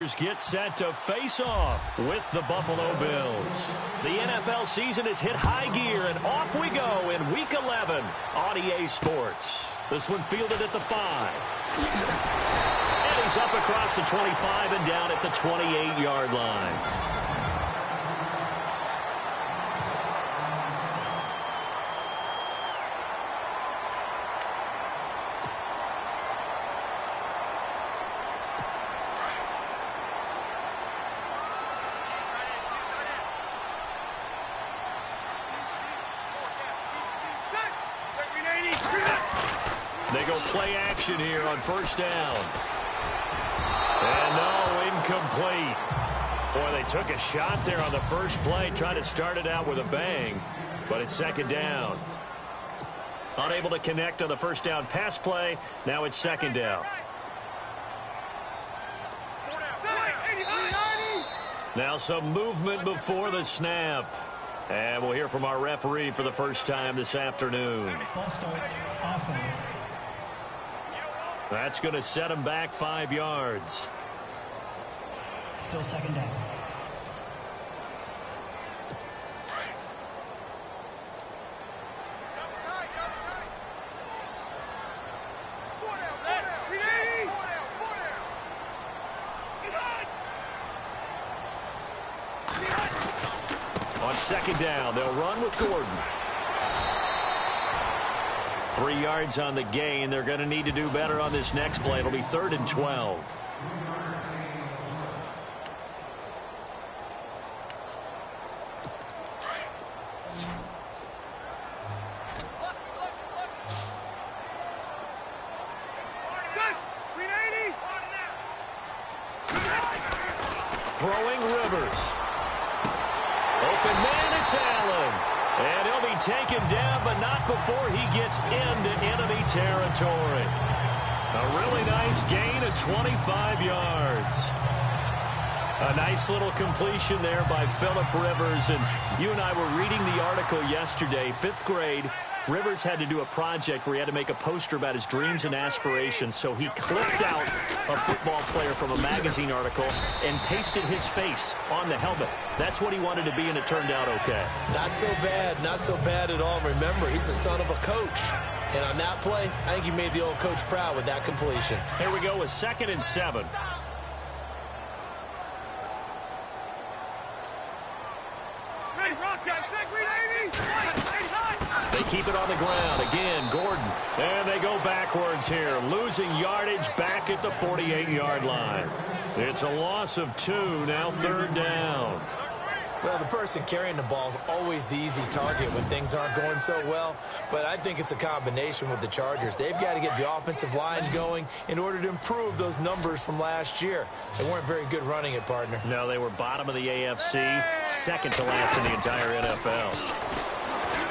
Raiders get set to face off with the Buffalo Bills. The NFL season has hit high gear, and off we go in Week 11 on EA Sports. This one fielded at the 5. And he's up across the 25 and down at the 28-yard line. They go play action here on first down. And no, incomplete. Boy, they took a shot there on the first play, trying to start it out with a bang, but it's second down. Unable to connect on the first down pass play. Now it's second down. Now some movement before the snap. And we'll hear from our referee for the first time this afternoon. False start, offense. That's going to set him back 5 yards. Still second down. On second down, they'll run with Gordon. 3 yards on the gain. They're going to need to do better on this next play. It'll be 3rd and 12. Throwing Rivers. Open man, it's Allen. And he'll be taken down, but not before he gets into enemy territory. A really nice gain of 25 yards. A nice little completion there by Phillip Rivers. And you and I were reading the article yesterday, 5th grade. Rivers had to do a project where he had to make a poster about his dreams and aspirations, so he clipped out a football player from a magazine article and pasted his face on the helmet. That's what he wanted to be, and it turned out okay. Not so bad at all. Remember, he's the son of a coach. And on that play, I think he made the old coach proud with that completion. Here we go with 2nd and 7. They keep it on the ground. Again, Gordon. And they go backwards here, losing yardage back at the 48-yard line. It's a loss of 2, now 3rd down. Well, the person carrying the ball is always the easy target when things aren't going so well. But I think it's a combination with the Chargers. They've got to get the offensive line going in order to improve those numbers from last year. They weren't very good running it, partner. No, they were bottom of the AFC, second to last in the entire NFL.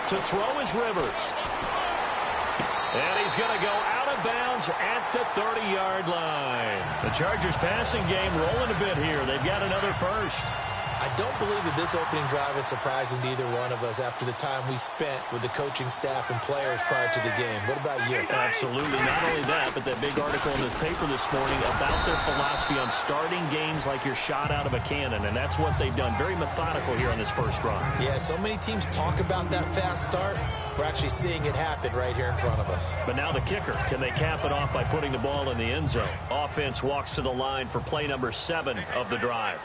To throw is Rivers. And he's going to go out of bounds at the 30-yard line. The Chargers passing game rolling a bit here. They've got another first. I don't believe that this opening drive is surprising to either one of us after the time we spent with the coaching staff and players prior to the game. What about you? Absolutely. Not only that, but that big article in the paper this morning about their philosophy on starting games like you're shot out of a cannon, and that's what they've done. Very methodical here on this first drive. Yeah, so many teams talk about that fast start. We're actually seeing it happen right here in front of us. But now the kicker. Can they cap it off by putting the ball in the end zone? Offense walks to the line for play number 7 of the drive.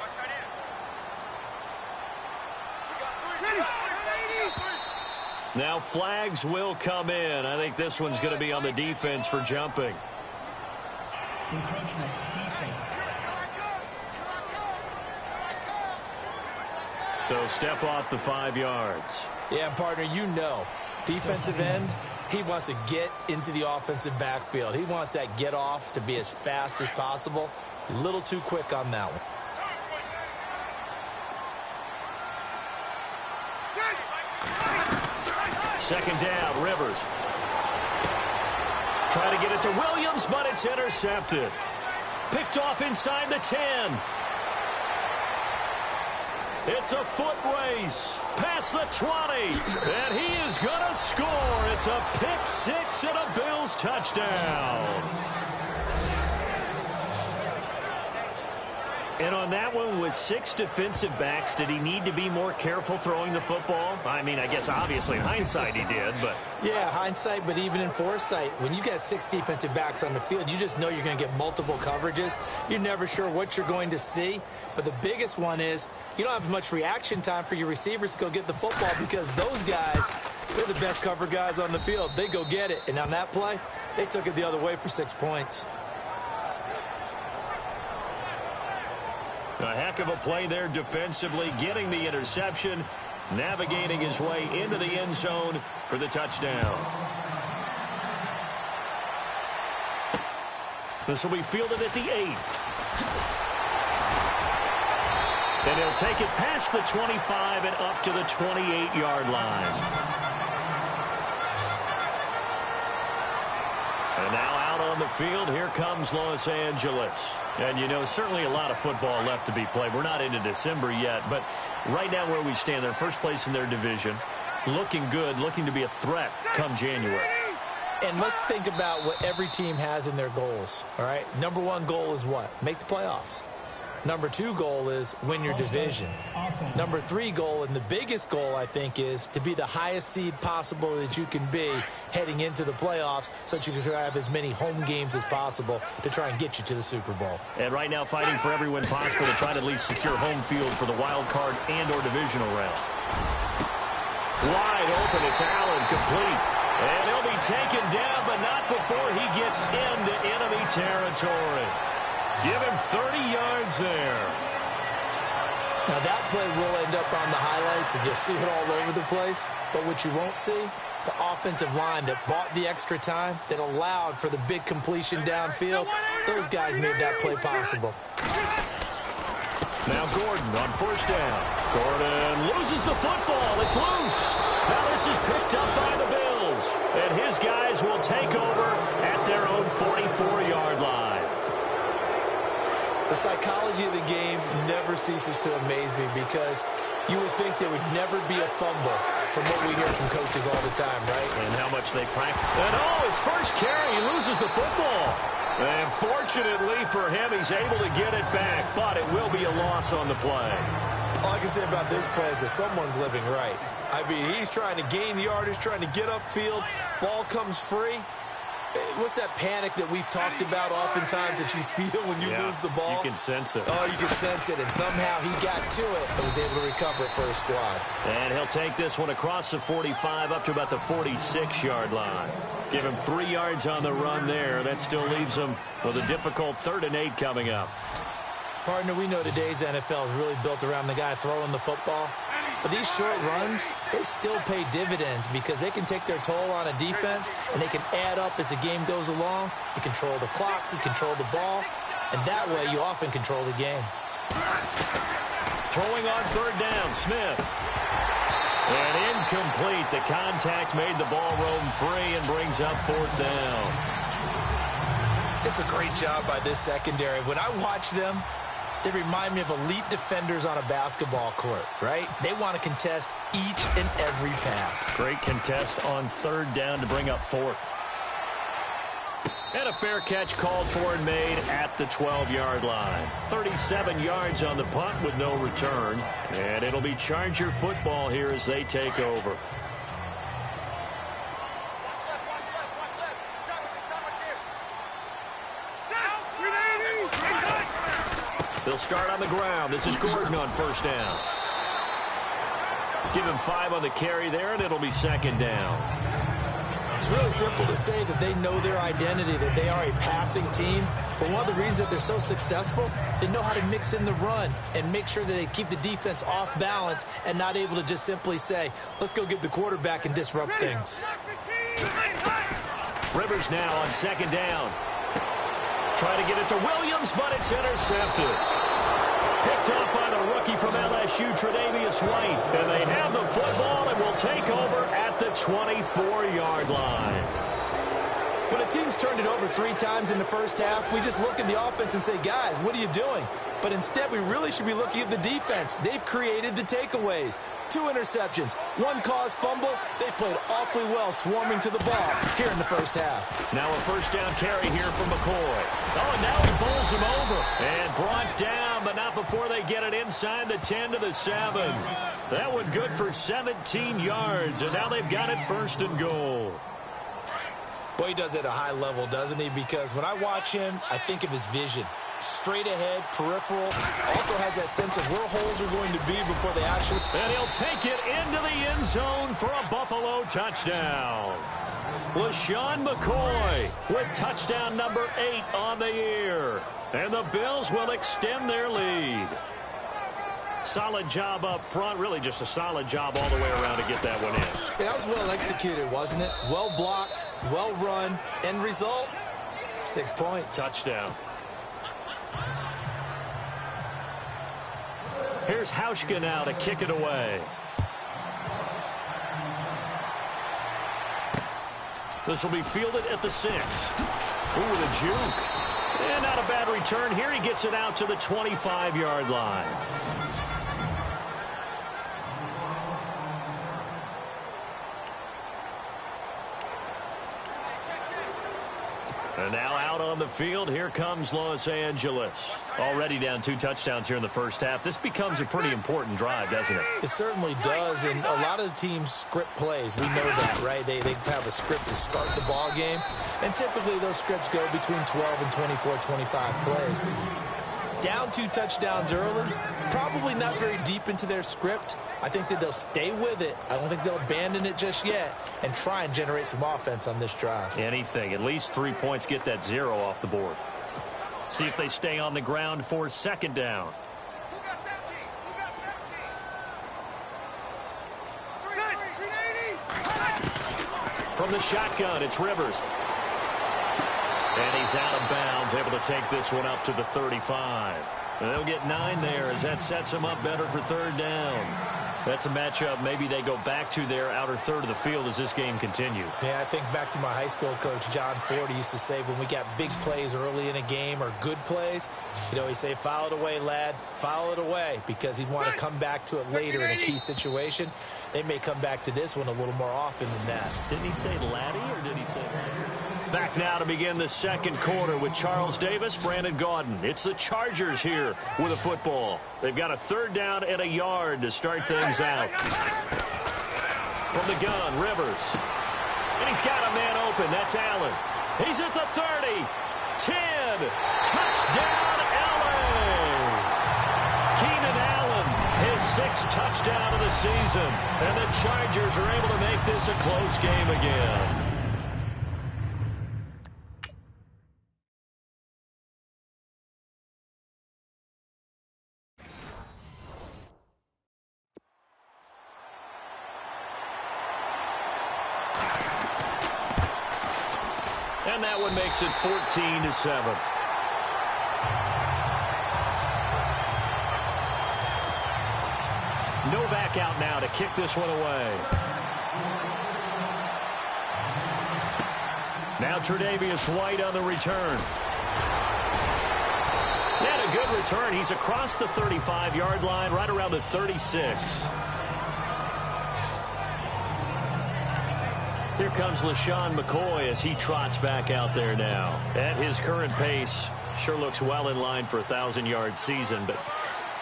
Now flags will come in. I think this one's going to be on the defense for jumping. Encroachment, defense. So step off the 5 yards. Yeah, partner, you know, defensive end, he wants to get into the offensive backfield. He wants that get off to be as fast as possible. A little too quick on that one. Second down, Rivers. Trying to get it to Williams, but it's intercepted. Picked off inside the 10. It's a foot race past the 20, and he is going to score. It's a pick six and a Bills touchdown. And on that one, with 6 defensive backs, did he need to be more careful throwing the football? I mean, I guess obviously in hindsight he did, but... Yeah, hindsight, but even in foresight, when you got 6 defensive backs on the field, you just know you're going to get multiple coverages. You're never sure what you're going to see. But the biggest one is you don't have much reaction time for your receivers to go get the football because those guys, they're the best cover guys on the field. They go get it. And on that play, they took it the other way for 6 points. A heck of a play there defensively, getting the interception, navigating his way into the end zone for the touchdown. This will be fielded at the 8. And he'll take it past the 25 and up to the 28-yard line. And now out on the field, here comes Los Angeles. And, you know, certainly a lot of football left to be played. We're not into December yet, but right now where we stand, they're first place in their division, looking good, looking to be a threat come January. And let's think about what every team has in their goals, all right? Number 1 goal is what? Make the playoffs. Number 2 goal is win your division. Number 3 goal, and the biggest goal, I think, is to be the highest seed possible that you can be heading into the playoffs so that you can have as many home games as possible to try and get you to the Super Bowl. And right now fighting for every win possible to try to at least secure home field for the wild card and or divisional round. Wide open, it's Allen, complete. And he'll be taken down, but not before he gets into enemy territory. Give him 30 yards there. Now, that play will end up on the highlights, and you'll see it all over the place. But what you won't see, the offensive line that bought the extra time, that allowed for the big completion downfield, those guys made that play possible. Now Gordon on first down. Gordon loses the football. It's loose. Now this is picked up by the Bills. And his guys will take over at their own 44-yard line. The psychology of the game never ceases to amaze me because you would think there would never be a fumble from what we hear from coaches all the time, right? And how much they practice. And his first carry, he loses the football. And fortunately for him, he's able to get it back, but it will be a loss on the play. All I can say about this play is that someone's living right. I mean, he's trying to gain yardage, trying to get upfield. Ball comes free. What's that panic that we've talked about oftentimes that you feel when you lose the ball? You can sense it. Oh, you can sense it, and somehow he got to it and was able to recover it for his squad. And he'll take this one across the 45 up to about the 46-yard line. Give him 3 yards on the run there. That still leaves him with a difficult 3rd and 8 coming up. Partner, we know today's NFL is really built around the guy throwing the football. But these short runs, they still pay dividends because they can take their toll on a defense and they can add up as the game goes along. You control the clock, you control the ball, and that way you often control the game. Throwing on 3rd down, Smith. And incomplete. The contact made the ball roam free and brings up 4th down. It's a great job by this secondary. When I watch them, they remind me of elite defenders on a basketball court, right? They want to contest each and every pass. Great contest on 3rd down to bring up 4th. And a fair catch called for and made at the 12-yard line. 37 yards on the punt with no return. And it'll be Charger football here as they take over. They'll start on the ground. This is Gordon on 1st down. Give him 5 on the carry there, and it'll be 2nd down. It's really simple to say that they know their identity, that they are a passing team. But one of the reasons that they're so successful, they know how to mix in the run and make sure that they keep the defense off balance and not able to just simply say, let's go get the quarterback and disrupt things. Rivers now on 2nd down. Trying to get it to Williams, but it's intercepted. Picked up by the rookie from LSU, Tre'Davious White. And they have the football and will take over at the 24-yard line. When a team's turned it over 3 times in the first half, we just look at the offense and say, guys, what are you doing? But instead, we really should be looking at the defense. They've created the takeaways. 2 interceptions, 1 caused fumble. They played awfully well swarming to the ball here in the first half. Now a first down carry here from McCoy. Oh, and now he bowls him over. And brought down, but not before they get it inside the 10 to the 7. That one good for 17 yards, and now they've got it 1st and goal. Boy, he does it at a high level, doesn't he? Because when I watch him, I think of his vision. Straight ahead, peripheral, also has that sense of where holes are going to be before they actually... And he'll take it into the end zone for a Buffalo touchdown. LaShawn McCoy with touchdown number 8 on the year. And the Bills will extend their lead. Solid job up front, really just a solid job all the way around to get that one in. That was well executed, wasn't it? Well blocked, well run. End result, 6 points. Touchdown. Here's Hauschka now to kick it away. This will be fielded at the 6. Ooh, the juke. And not a bad return here. He gets it out to the 25-yard line. And now out on the field, here comes Los Angeles. Already down 2 touchdowns here in the first half. This becomes a pretty important drive, doesn't it? It certainly does, and a lot of the teams script plays. We know that, right? They have a script to start the ball game, and typically those scripts go between 12 and 24, 25 plays. Down 2 touchdowns early, probably not very deep into their script. I think that they'll stay with it. I don't think they'll abandon it just yet and try and generate some offense on this drive. Anything. At least 3 points, get that 0 off the board. See if they stay on the ground for 2nd down. From the shotgun, it's Rivers. And he's out of bounds, able to take this one up to the 35. And they'll get 9 there as that sets him up better for 3rd down. That's a matchup maybe they go back to their outer third of the field as this game continues. Yeah, I think back to my high school coach, John Ford. He used to say when we got big plays early in a game or good plays, he'd say, foul it away, lad, foul it away, because he'd want to come back to it later in a key situation. They may come back to this one a little more often than that. Didn't he say laddie or did he say laddie? Back now to begin the 2nd quarter with Charles Davis, Brandon Gaudin. It's the Chargers here with a football. They've got a 3rd down and a yard to start things out. From the gun, Rivers. And he's got a man open. That's Allen. He's at the 30. 10. Touchdown, Allen. Keenan Allen, his 6th touchdown of the season. And the Chargers are able to make this a close game again. And that one makes it 14-7. Novak out now to kick this one away. Now Tre'Davious White on the return. And a good return. He's across the 35-yard line, right around the 36. Here comes LaShawn McCoy as he trots back out there now. At his current pace, sure looks well in line for a 1,000-yard season, but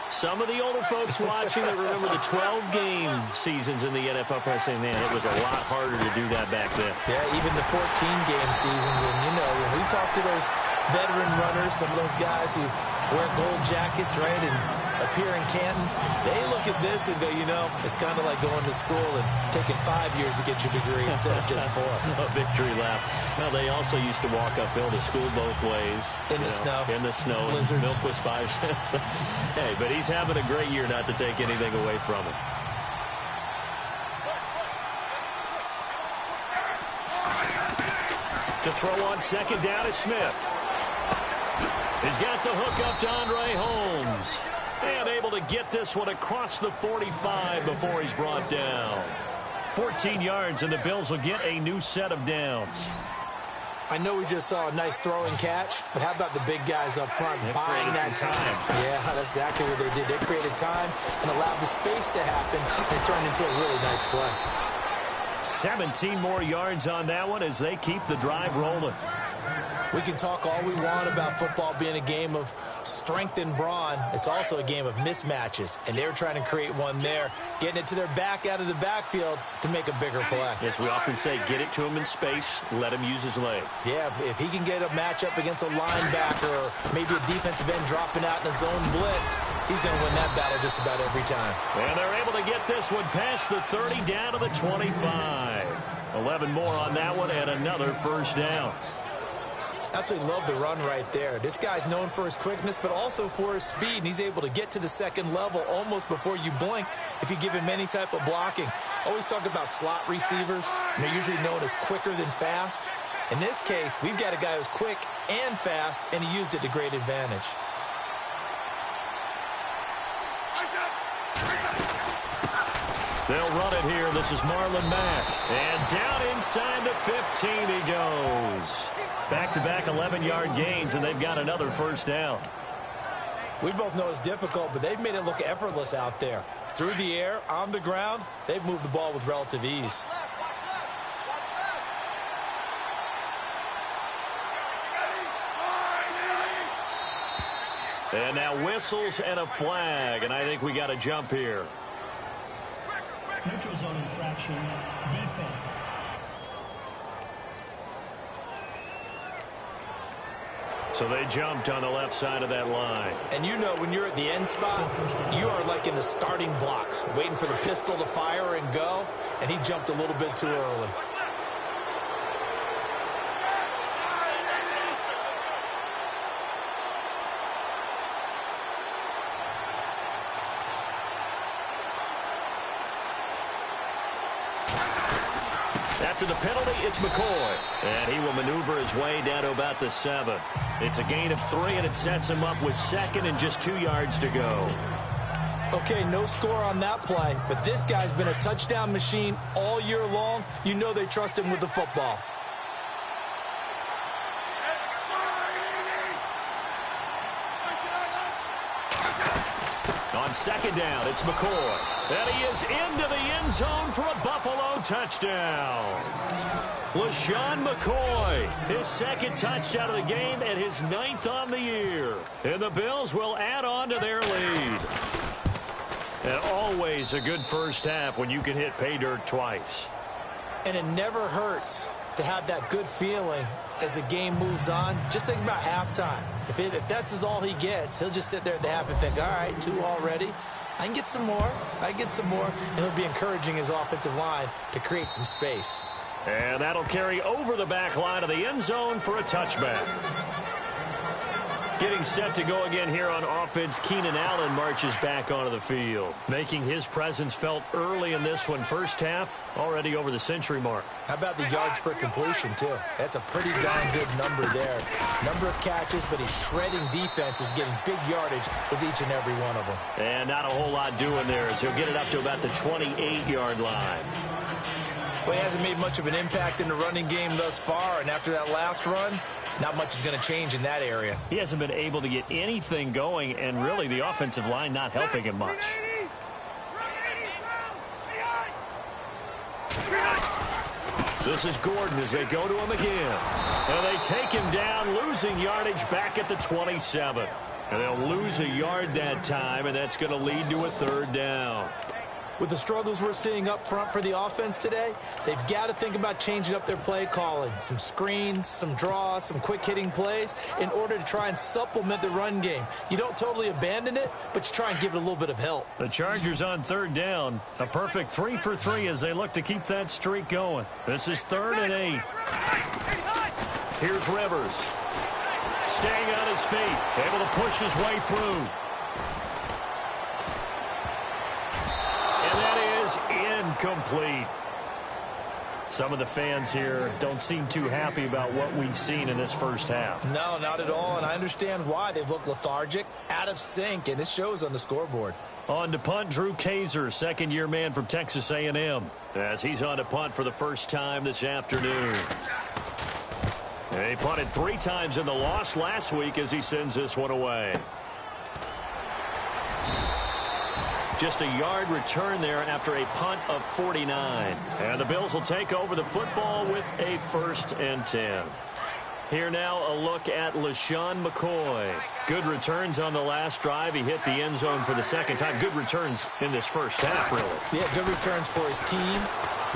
some of the older folks watching that remember the 12-game seasons in the NFL are saying, man, it was a lot harder to do that back then. Yeah, even the 14-game seasons. And, when we talk to those veteran runners, some of those guys who wear gold jackets, right, and appear in Canton, they look at this and go, it's kind of like going to school and taking 5 years to get your degree instead of just 4. A victory lap. Well, they also used to walk uphill to school both ways. In the snow. In the snow. Blizzards. Milk was 5 cents. Hey, but he's having a great year, not to take anything away from him. To throw on 2nd down is Smith. He's got the hook up to Andre Holmes. And able to get this one across the 45 before he's brought down. 14 yards, and the Bills will get a new set of downs. I know we just saw a nice throwing catch, but how about the big guys up front buying that time? Yeah, that's exactly what they did. They created time and allowed the space to happen and turned into a really nice play. 17 more yards on that one as they keep the drive rolling. We can talk all we want about football being a game of strength and brawn. It's also a game of mismatches, and they're trying to create one there, getting it to their back out of the backfield to make a bigger play. Yes, we often say get it to him in space, let him use his leg. Yeah, if he can get a matchup against a linebacker or maybe a defensive end dropping out in a zone blitz, he's going to win that battle just about every time. And they're able to get this one past the 30 down to the 25. 11 more on that one and another first down. Absolutely love the run right there. This guy's known for his quickness, but also for his speed, and he's able to get to the second level almost before you blink if you give him any type of blocking. Always talk about slot receivers, and they're usually known as quicker than fast. In this case, we've got a guy who's quick and fast, and he used it to great advantage. They'll run it here. This is Marlon Mack. And down inside the 15 he goes. Back-to-back 11-yard gains, and they've got another first down. We both know it's difficult, but they've made it look effortless out there. Through the air, on the ground, they've moved the ball with relative ease. And now whistles and a flag, and I think we got a jump here. Neutral zone infraction, defense. So they jumped on the left side of that line. And you know when you're at the end spot, you are like in the starting blocks, waiting for the pistol to fire and go, and he jumped a little bit too early. After the penalty, it's McCoy. And he will maneuver his way down to about the 7. It's a gain of 3, and it sets him up with second and just 2 yards to go. Okay, no score on that play, but this guy's been a touchdown machine all year long. You know they trust him with the football. On second down, it's McCoy. And he is into the end zone for a Buffalo touchdown. LaShawn McCoy, his second touchdown of the game and his 9th on the year. And the Bills will add on to their lead. And always a good first half when you can hit pay dirt twice. And it never hurts to have that good feeling as the game moves on. Just think about halftime. If that's all he gets, he'll just sit there at the half and think, all right, 2 already. I can get some more. I get some more. And he'll be encouraging his offensive line to create some space. And that'll carry over the back line of the end zone for a touchback. Getting set to go again here on offense, Keenan Allen marches back onto the field, making his presence felt early in this one. First half, already over the century mark. How about the yards per completion, too? That's a pretty darn good number there. Number of catches, but his shredding defense is getting big yardage with each and every one of them. And not a whole lot doing there as he'll get it up to about the 28-yard line. Well, he hasn't made much of an impact in the running game thus far, and after that last run, not much is going to change in that area. He hasn't been able to get anything going, and really the offensive line not helping him much. This is Gordon as they go to him again. And they take him down, losing yardage back at the 27. And they'll lose a yard that time, and that's going to lead to a 3rd down. With the struggles we're seeing up front for the offense today, they've got to think about changing up their play calling. Some screens, some draws, some quick-hitting plays in order to try and supplement the run game. You don't totally abandon it, but you try and give it a little bit of help. The Chargers on 3rd down. A perfect 3 for 3 as they look to keep that streak going. This is 3rd and 8. Here's Rivers. Staying on his feet, able to push his way through. Incomplete. Some of the fans here don't seem too happy about what we've seen in this first half. No, not at all, and I understand why. They've looked lethargic, out of sync, and it shows on the scoreboard. On to punt, Drew Kaiser, second-year man from Texas A&M, as he's on to punt for the first time this afternoon. And he punted 3 times in the loss last week as he sends this one away. Just a yard return there after a punt of 49. And the Bills will take over the football with a 1st and 10. Here now a look at LaShawn McCoy. Good returns on the last drive. He hit the end zone for the 2nd time. Good returns in this first half, really. Yeah, good returns for his team.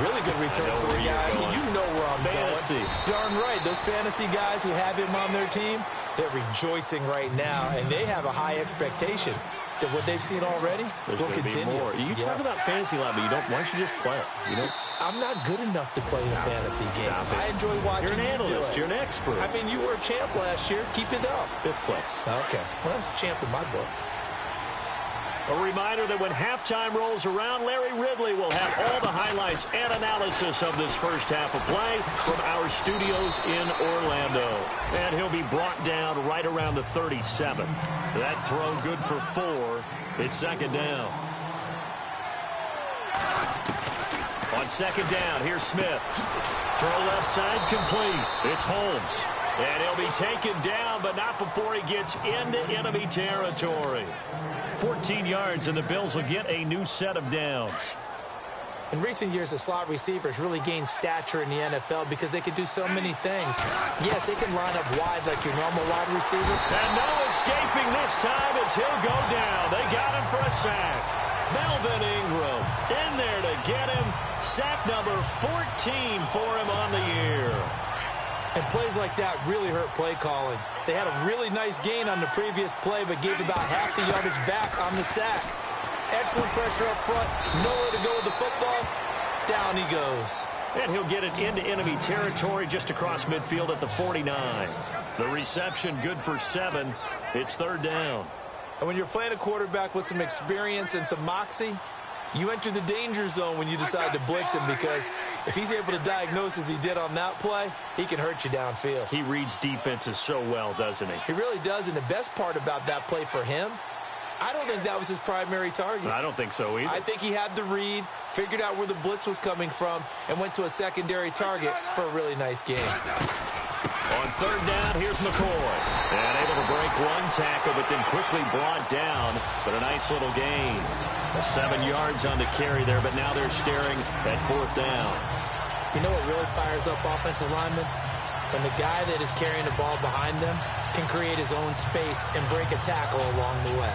Really good returns for the guy. You know where I'm fantasy going. Darn right. Those fantasy guys who have him on their team, they're rejoicing right now, and they have a high expectation that what they've seen already will continue. More. You talk about fantasy live, but you don't. Why don't you just play it? You know, I'm not good enough to play a fantasy game. I enjoy watching. You're an analyst. You're an expert. I mean, you were a champ last year. Keep it up. 5th place. Okay. Well, that's a champ in my book. A reminder that when halftime rolls around, Larry Ridley will have all the highlights and analysis of this first half of play from our studios in Orlando. And he'll be brought down right around the 37. That throw good for 4. It's 2nd down. On 2nd down, here's Smith. Throw left side complete. It's Holmes. And he'll be taken down, but not before he gets into enemy territory. 14 yards, and the Bills will get a new set of downs. In recent years, the slot receivers really gained stature in the NFL because they can do so many things. Yes, they can line up wide like your normal wide receiver. And no escaping this time as he'll go down. They got him for a sack. Melvin Ingram in there to get him. Sack number 14 for him on the year. And plays like that really hurt play calling. They had a really nice gain on the previous play, but gave about half the yardage back on the sack. Excellent pressure up front. Nowhere to go with the football. Down he goes. And he'll get it into enemy territory just across midfield at the 49. The reception good for 7. It's 3rd down. And when you're playing a quarterback with some experience and some moxie, you enter the danger zone when you decide to blitz him, because if he's able to diagnose as he did on that play, he can hurt you downfield. He reads defenses so well, doesn't he? He really does, and the best part about that play for him, I don't think that was his primary target. I don't think so either. I think he had the read, figured out where the blitz was coming from, and went to a secondary target for a really nice game. On 3rd down, here's McCoy. And able to break 1 tackle, but then quickly brought down. But a nice little gain. 7 yards on the carry there, but now they're staring at 4th down. You know what really fires up offensive linemen? When the guy that is carrying the ball behind them can create his own space and break a tackle along the way.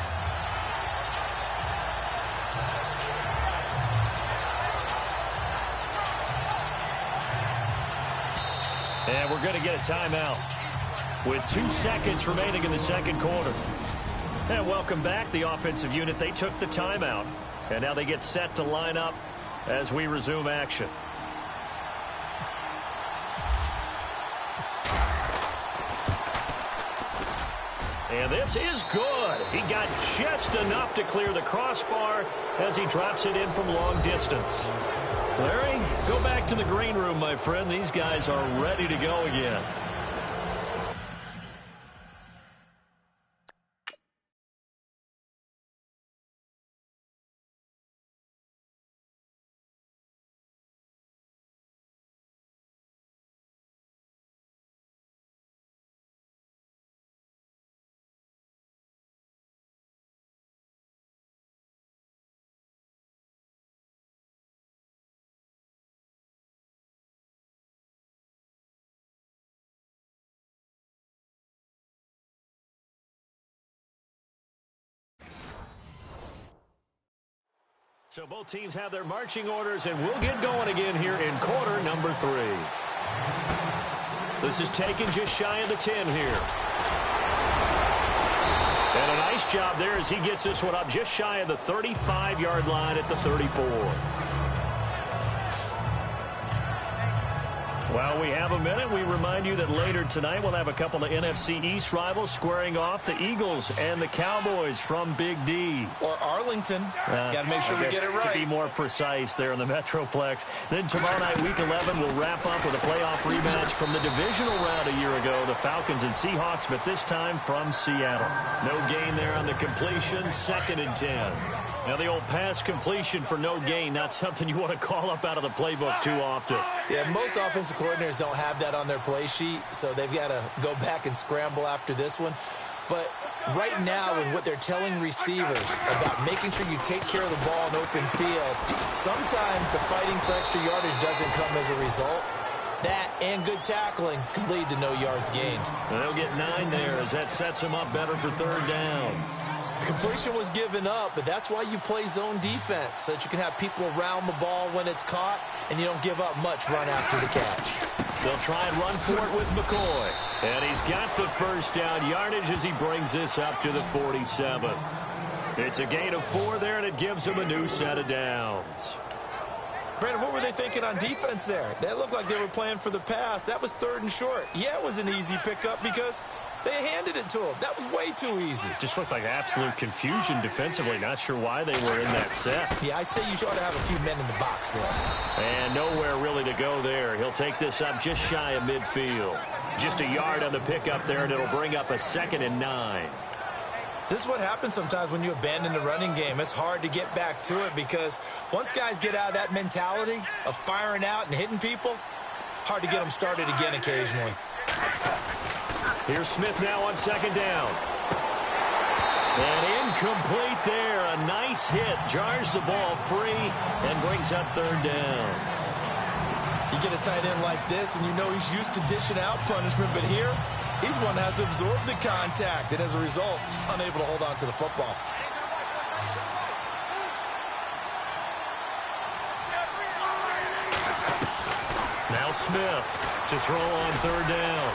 And we're going to get a timeout with 2 seconds remaining in the 2nd quarter. And welcome back. The offensive unit, they took the timeout. And now they get set to line up as we resume action. And this is good. He got just enough to clear the crossbar as he drops it in from long distance. Larry, go back to the green room, my friend. These guys are ready to go again. So both teams have their marching orders, and we'll get going again here in quarter number 3. This is taken just shy of the 10 here. And a nice job there as he gets this one up just shy of the 35-yard line at the 34. While we have a minute, we remind you that later tonight we'll have a couple of NFC East rivals squaring off, the Eagles and the Cowboys from Big D. Or Arlington. Got to make sure we get it right. To be more precise there in the Metroplex. Then tomorrow night, Week 11, we'll wrap up with a playoff rematch from the divisional round a year ago, the Falcons and Seahawks, but this time from Seattle. No gain there on the completion, 2nd and 10. Now, the old pass completion for no gain, not something you want to call up out of the playbook too often. Yeah, most offensive coordinators don't have that on their play sheet, so they've got to go back and scramble after this one. But right now, with what they're telling receivers about making sure you take care of the ball in open field, sometimes the fighting for extra yardage doesn't come as a result. That and good tackling can lead to no yards gained. And they'll get 9 there as that sets them up better for third down. Completion was given up, but that's why you play zone defense, so that you can have people around the ball when it's caught, and you don't give up much run after the catch. They'll try and run for it with McCoy. And he's got the first down yardage as he brings this up to the 47. It's a gain of 4 there, and it gives him a new set of downs. Brandon, what were they thinking on defense there? That looked like they were playing for the pass. That was 3rd and short. Yeah, it was an easy pickup because they handed it to him. That was way too easy. Just looked like absolute confusion defensively. Not sure why they were in that set. Yeah, I'd say you ought to have a few men in the box there. And nowhere really to go there. He'll take this up just shy of midfield. Just a yard on the pickup there, and it'll bring up a 2nd and 9. This is what happens sometimes when you abandon the running game. It's hard to get back to it because once guys get out of that mentality of firing out and hitting people, hard to get them started again occasionally. Here's Smith now on 2nd down. And incomplete there. A nice hit. Jars the ball free and brings up 3rd down. You get a tight end like this, and you know he's used to dishing out punishment, but here, he's one that has to absorb the contact, and as a result, unable to hold on to the football. Now Smith to throw on 3rd down.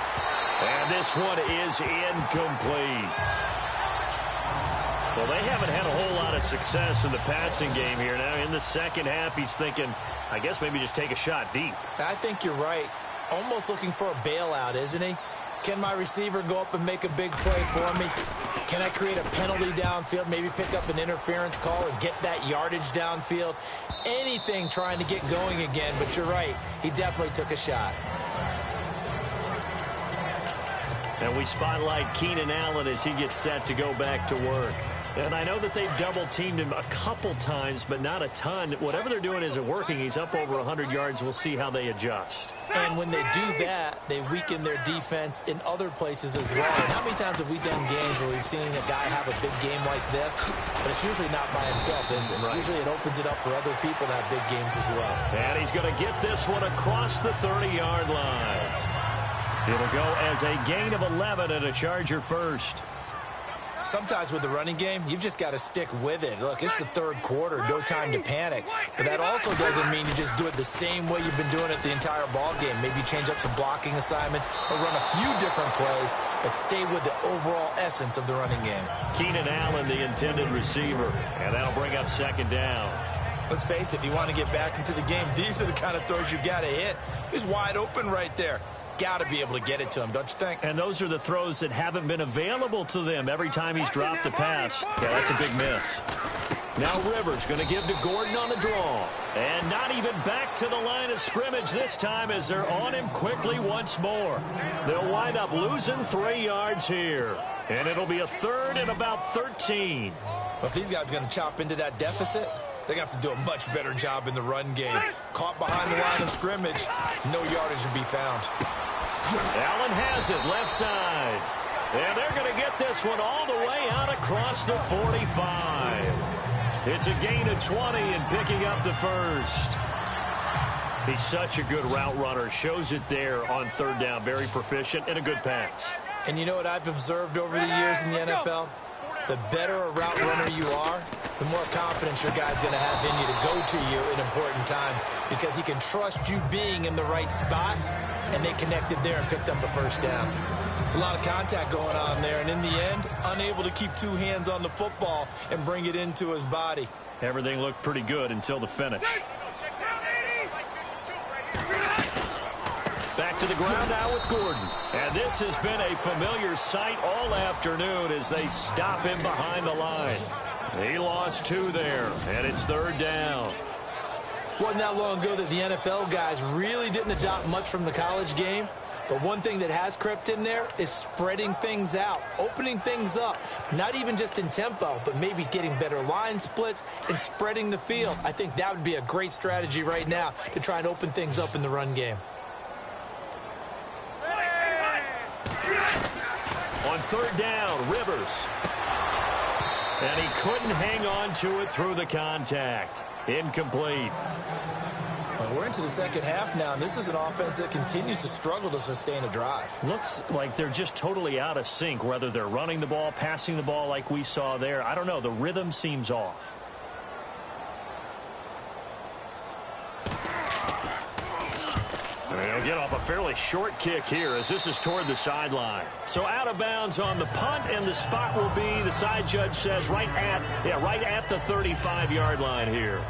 And this one is incomplete. Well, they haven't had a whole lot of success in the passing game here. Now, in the second half, he's thinking, I guess maybe just take a shot deep. I think you're right. Almost looking for a bailout, isn't he? Can my receiver go up and make a big play for me? Can I create a penalty downfield, maybe pick up an interference call and get that yardage downfield? Anything trying to get going again, but you're right. He definitely took a shot. And we spotlight Keenan Allen as he gets set to go back to work. And I know that they've double-teamed him a couple times, but not a ton. Whatever they're doing isn't working. He's up over 100 yards. We'll see how they adjust. And when they do that, they weaken their defense in other places as well. And how many times have we done games where we've seen a guy have a big game like this? But it's usually not by himself, is it? Right. Usually it opens it up for other people to have big games as well. And he's going to get this one across the 30-yard line. It'll go as a gain of 11 and a Charger first. Sometimes with the running game, you've just got to stick with it. Look, it's the 3rd quarter, no time to panic. But that also doesn't mean you just do it the same way you've been doing it the entire ball game. Maybe change up some blocking assignments or run a few different plays, but stay with the overall essence of the running game. Keenan Allen, the intended receiver, and that'll bring up 2nd down. Let's face it, if you want to get back into the game, these are the kind of throws you got to hit. He's wide open right there. Got to be able to get it to him, don't you think? And those are the throws that haven't been available to them every time he's dropped a pass. Yeah, that's a big miss. Now Rivers going to give to Gordon on the draw. And not even back to the line of scrimmage this time as they're on him quickly once more. They'll wind up losing 3 yards here. And it'll be a 3rd and about 13. Well, if these guys are going to chop into that deficit, they got to do a much better job in the run game. Caught behind the line of scrimmage, no yardage to be found. Allen has it left side. And they're going to get this one all the way out across the 45. It's a gain of 20 and picking up the first. He's such a good route runner. Shows it there on 3rd down. Very proficient and a good pass. And you know what I've observed over the years in the NFL? The better a route runner you are, the more confidence your guy's going to have in you to go to you in important times because he can trust you being in the right spot, and they connected there and picked up a first down. It's a lot of contact going on there, and in the end, unable to keep 2 hands on the football and bring it into his body. Everything looked pretty good until the finish. Back to the ground now with Gordon. And this has been a familiar sight all afternoon as they stop him behind the line. He lost 2 there, and it's 3rd down. Wasn't that long ago that the NFL guys really didn't adopt much from the college game. But one thing that has crept in there is spreading things out, opening things up, not even just in tempo, but maybe getting better line splits and spreading the field. I think that would be a great strategy right now to try and open things up in the run game. On third down, Rivers. And he couldn't hang on to it through the contact. Incomplete. Well, we're into the second half now, and this is an offense that continues to struggle to sustain a drive. Looks like they're just totally out of sync, whether they're running the ball, passing the ball like we saw there. I don't know. The rhythm seems off. They'll get off a fairly short kick here as this is toward the sideline. So out of bounds on the punt, and the spot will be, the side judge says, right at the 35-yard line here.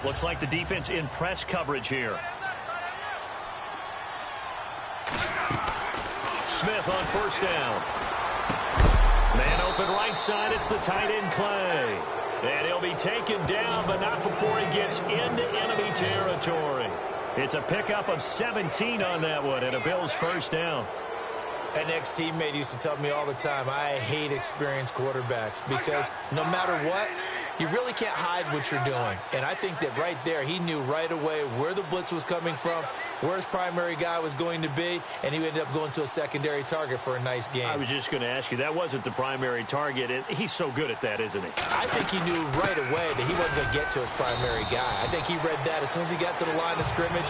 Looks like the defense in press coverage here. Smith on first down. Man open right side, it's the tight end Clay. And he'll be taken down, but not before he gets into enemy territory. It's a pickup of 17 on that one, and a Bills first down. An ex-teammate used to tell me all the time, I hate experienced quarterbacks because no matter what, you really can't hide what you're doing. And I think that right there, he knew right away where the blitz was coming from, where his primary guy was going to be, and he ended up going to a secondary target for a nice game. I was just going to ask you, that wasn't the primary target. He's so good at that, isn't he? I think he knew right away that he wasn't going to get to his primary guy. I think he read that as soon as he got to the line of scrimmage,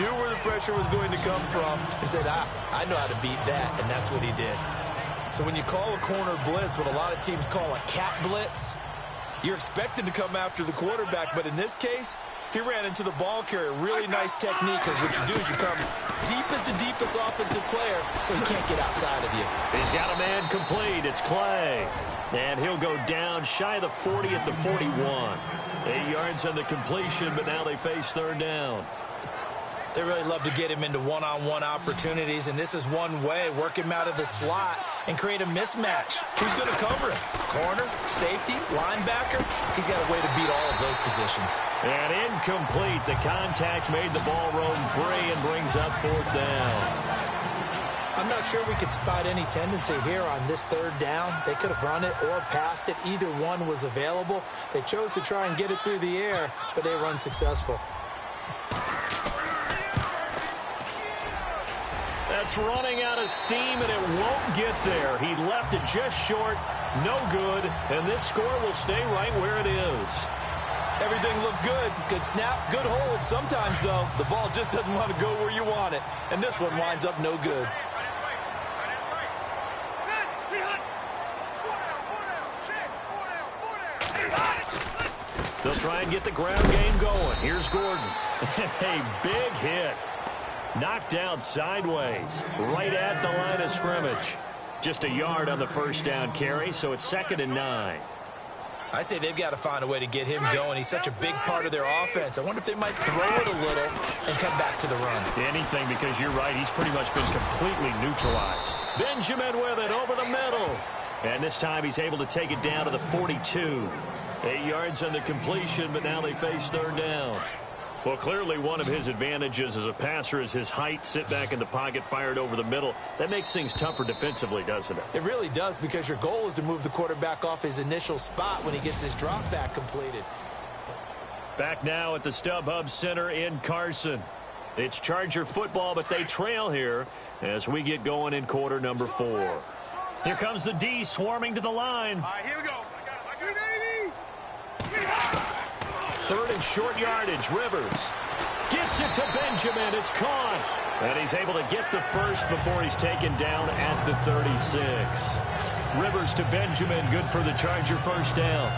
knew where the pressure was going to come from, and said, I know how to beat that, and that's what he did. So when you call a corner blitz, what a lot of teams call a cat blitz, you're expected to come after the quarterback, but in this case, he ran into the ball carrier. Really nice technique, because what you do is you come deep as the deepest offensive player, so he can't get outside of you. He's got a man complete. It's Clay. And he'll go down shy of the 40 at the 41. 8 yards on the completion, but now they face third down. They really love to get him into one-on-one opportunities, and this is one way, work him out of the slot and create a mismatch. Who's going to cover him? Corner, safety, linebacker? He's got a way to beat all of those positions. And incomplete. The contact made the ball roam free and brings up fourth down. I'm not sure we could spot any tendency here on this third down. They could have run it or passed it. Either one was available. They chose to try and get it through the air, but they were unsuccessful. That's running out of steam, and it won't get there. He left it just short, no good, and this score will stay right where it is. Everything looked good. Good snap, good hold. Sometimes, though, the ball just doesn't want to go where you want it, and this one winds up no good. They'll try and get the ground game going. Here's Gordon. A big hit. Knocked down sideways, right at the line of scrimmage. Just a yard on the first down carry, so it's 2nd and 9. I'd say they've got to find a way to get him going. He's such a big part of their offense. I wonder if they might throw it a little and come back to the run. Anything, because you're right, he's pretty much been completely neutralized. Benjamin with it over the middle. And this time he's able to take it down to the 42. 8 yards on the completion, but now they face third down. Well, clearly one of his advantages as a passer is his height, sit back in the pocket, fired over the middle. That makes things tougher defensively, doesn't it? It really does, because your goal is to move the quarterback off his initial spot when he gets his drop back completed. Back now at the StubHub Center in Carson. It's Charger football, but they trail here as we get going in quarter number 4. Here comes the D swarming to the line. All right, here we go. I got it. Third and short yardage. Rivers gets it to Benjamin. It's caught. And he's able to get the first before he's taken down at the 36. Rivers to Benjamin. Good for the Charger first down.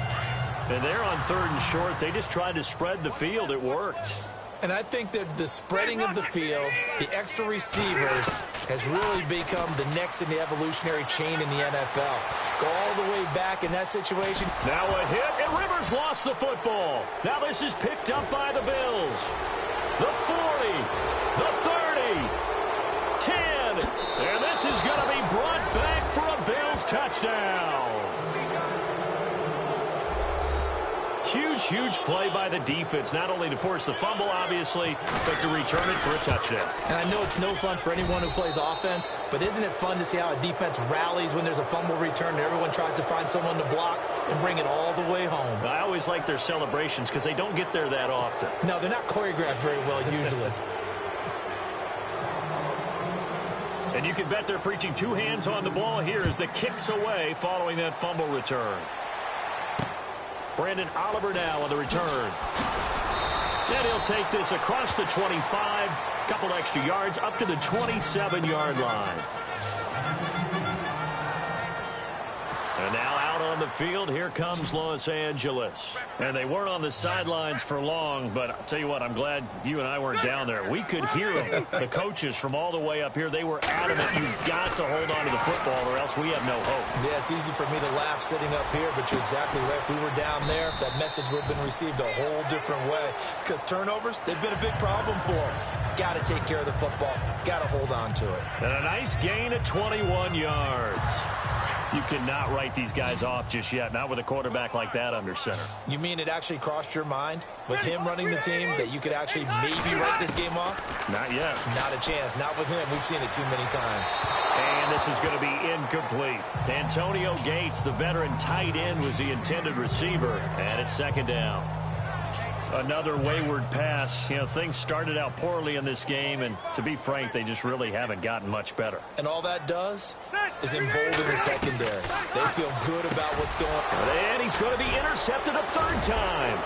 And they're on third and short. They just tried to spread the field. It worked. And I think that the spreading of the field, the extra receivers, has really become the next in the evolutionary chain in the NFL. Go all the way back in that situation. Now a hit, and Rivers lost the football. Now this is picked up by the Bills. The 40, the 30, 10, and this is going to be brought back for a Bills touchdown. Huge play by the defense, not only to force the fumble, obviously, but to return it for a touchdown. And I know it's no fun for anyone who plays offense, but isn't it fun to see how a defense rallies when there's a fumble return and everyone tries to find someone to block and bring it all the way home? I always like their celebrations because they don't get there that often. No, they're not choreographed very well usually. And you can bet they're preaching two hands on the ball here as the kick's away following that fumble return. Brandon Oliver now on the return. And he'll take this across the 25, couple extra yards up to the 27-yard line. And now out on the field, here comes Los Angeles. And they weren't on the sidelines for long, but I'll tell you what, I'm glad you and I weren't down there. We could hear them, the coaches from all the way up here. They were adamant, you've got to hold on to the football or else we have no hope. Yeah, it's easy for me to laugh sitting up here, but you're exactly right. If we were down there, that message would have been received a whole different way. Because turnovers, they've been a big problem for them. Got to take care of the football. Got to hold on to it. And a nice gain of 21 yards. You cannot write these guys off just yet, not with a quarterback like that under center. You mean it actually crossed your mind with him running the team that you could actually maybe write this game off? Not yet. Not a chance. Not with him. We've seen it too many times. And this is going to be incomplete. Antonio Gates, the veteran tight end, was the intended receiver. And it's second down. Another wayward pass. You know, things started out poorly in this game, and to be frank, they just really haven't gotten much better. And all that does is embolden the secondary. They feel good about what's going on. And he's going to be intercepted a third time.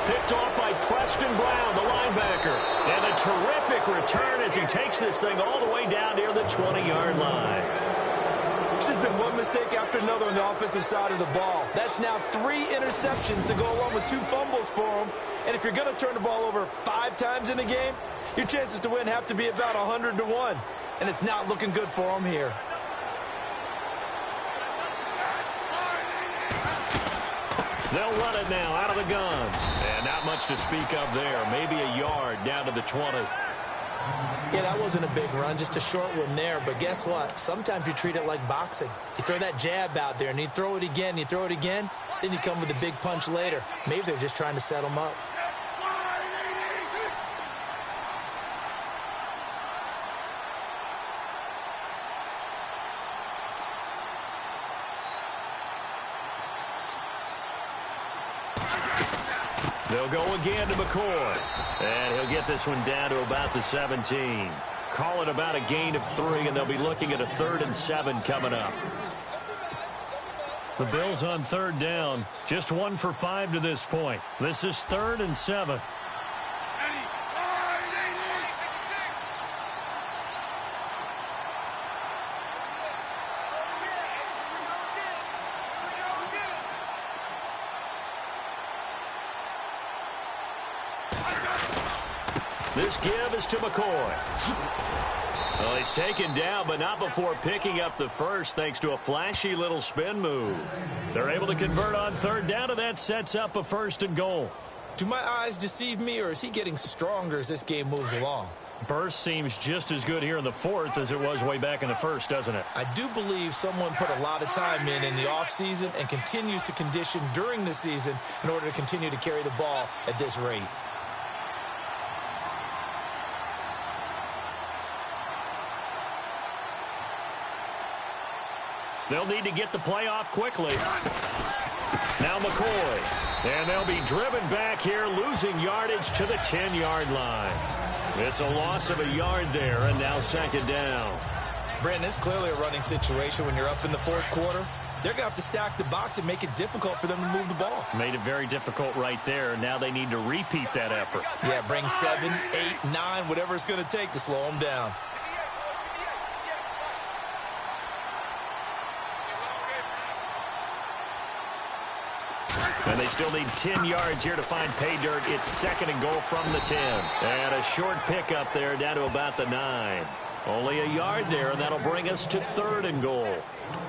Picked off by Preston Brown, the linebacker. And a terrific return as he takes this thing all the way down near the 20-yard line. It's just been one mistake after another on the offensive side of the ball. That's now 3 interceptions to go along with 2 fumbles for him. And if you're going to turn the ball over 5 times in a game, your chances to win have to be about 100-1. And it's not looking good for him here. They'll run it now out of the gun. And not much to speak of there. Maybe a yard down to the 20. Yeah, that wasn't a big run, just a short one there. But guess what? Sometimes you treat it like boxing. You throw that jab out there, and you throw it again, you throw it again, then you come with a big punch later. Maybe they're just trying to set them up. They'll go again to McCoy. And he'll get this one down to about the 17. Call it about a gain of 3, and they'll be looking at a 3rd and 7 coming up. The Bills on 3rd down. Just 1 for 5 to this point. This is 3rd and 7. This give is to McCoy. Well, he's taken down, but not before picking up the first thanks to a flashy little spin move. They're able to convert on 3rd down, and that sets up a 1st and goal. Do my eyes deceive me, or is he getting stronger as this game moves along? Burst seems just as good here in the 4th as it was way back in the 1st, doesn't it? I do believe someone put a lot of time in the offseason and continues to condition during the season in order to continue to carry the ball at this rate. They'll need to get the play off quickly. Now McCoy. And they'll be driven back here, losing yardage to the 10-yard line. It's a loss of a yard there, and now 2nd down. Brandon, it's clearly a running situation when you're up in the 4th quarter. They're going to have to stack the box and make it difficult for them to move the ball. Made it very difficult right there. Now they need to repeat that effort. Yeah, bring 7, 8, 9, whatever it's going to take to slow them down. And they still need 10 yards here to find pay dirt. It's 2nd and goal from the 10. And a short pickup there down to about the 9. Only a yard there, and that'll bring us to 3rd and goal.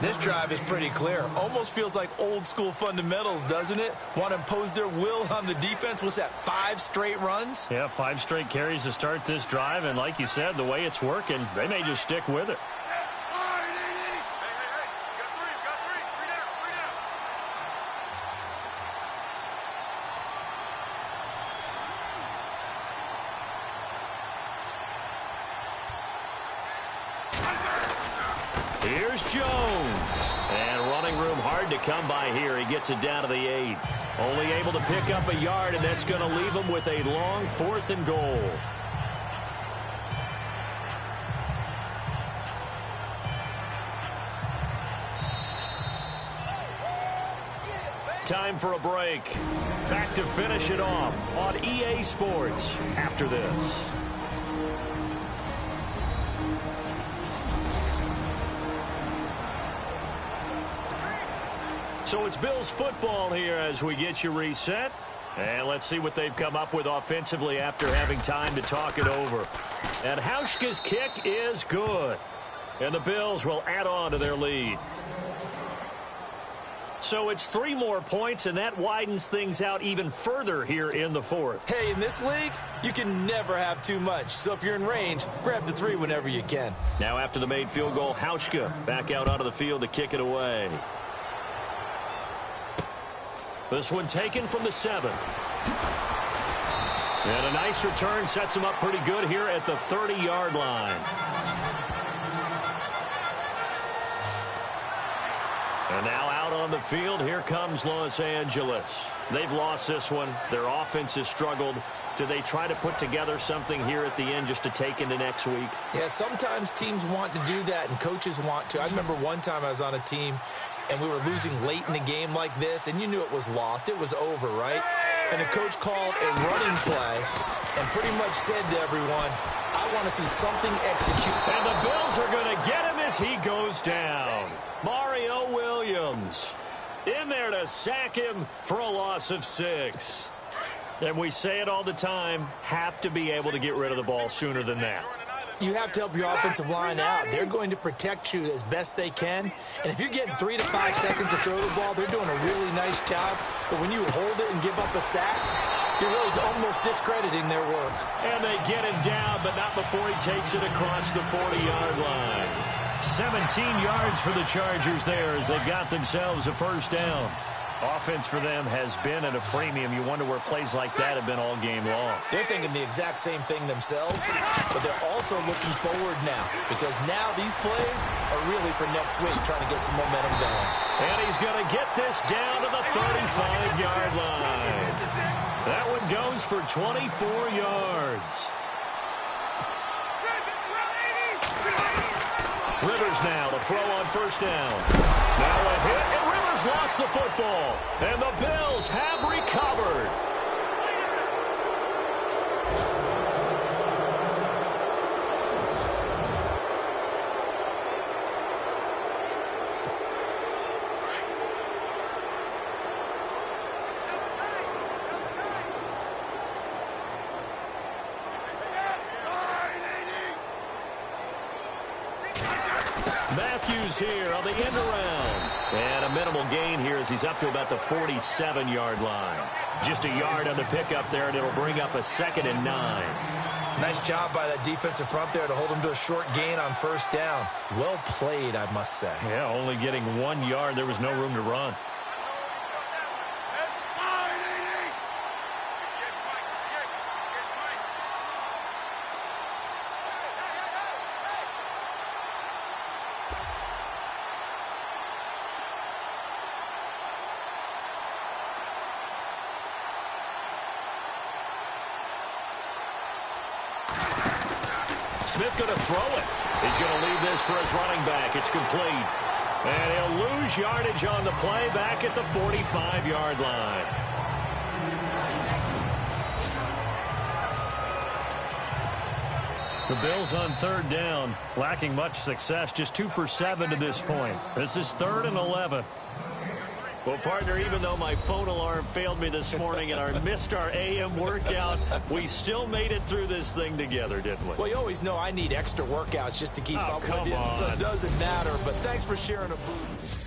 This drive is pretty clear. Almost feels like old school fundamentals, doesn't it? Want to impose their will on the defense. What's that, 5 straight runs? Yeah, 5 straight carries to start this drive. And like you said, the way it's working, they may just stick with it. Here's Jones. And running room hard to come by here. He gets it down to the 8. Only able to pick up a yard, and that's going to leave him with a long 4th and goal. Time for a break. Back to finish it off on EA Sports after this. So it's Bills football here as we get you reset. And let's see what they've come up with offensively after having time to talk it over. And Hauschka's kick is good. And the Bills will add on to their lead. So it's 3 more points, and that widens things out even further here in the 4th. Hey, in this league, you can never have too much. So if you're in range, grab the 3 whenever you can. Now after the made field goal, Hauschka back out onto the field to kick it away. This one taken from the 7. And a nice return sets him up pretty good here at the 30-yard line. And now out on the field, here comes Los Angeles. They've lost this one. Their offense has struggled. Do they try to put together something here at the end just to take into next week? Yeah, sometimes teams want to do that and coaches want to. I remember one time I was on a team and we were losing late in the game like this, and you knew it was lost. It was over, right? And the coach called a running play and pretty much said to everyone, I want to see something executed. And the Bills are going to get him as he goes down. Mario Williams in there to sack him for a loss of 6. And we say it all the time, have to be able to get rid of the ball sooner than that. You have to help your offensive line out. They're going to protect you as best they can. And if you're getting 3 to 5 seconds to throw the ball, they're doing a really nice job. But when you hold it and give up a sack, you're really almost discrediting their work. And they get him down, but not before he takes it across the 40-yard line. 17 yards for the Chargers there as they've got themselves a first down. Offense for them has been at a premium. You wonder where plays like that have been all game long. They're thinking the exact same thing themselves, but they're also looking forward now because now these plays are really for next week, trying to get some momentum going. And he's going to get this down to the 35-yard line. That one goes for 24 yards. Rivers now to throw on first down. Now a hit, and Rivers lost the football. And the Bills have recovered. Matthews here on the end around. And a minimal gain here as he's up to about the 47-yard line. Just a yard on the pickup there, and it'll bring up a 2nd and 9. Nice job by that defensive front there to hold him to a short gain on first down. Well played, I must say. Yeah, only getting 1 yard. There was no room to run. Smith going to throw it. He's going to leave this for his running back. It's complete. And he'll lose yardage on the play back at the 45-yard line. The Bills on 3rd down, lacking much success, just 2 for 7 to this point. This is 3rd and 11. Well, partner, even though my phone alarm failed me this morning and I missed our AM workout, we still made it through this thing together, didn't we? Well, you always know I need extra workouts just to keep up with you, on. so it doesn't matter. But thanks for sharing a boot.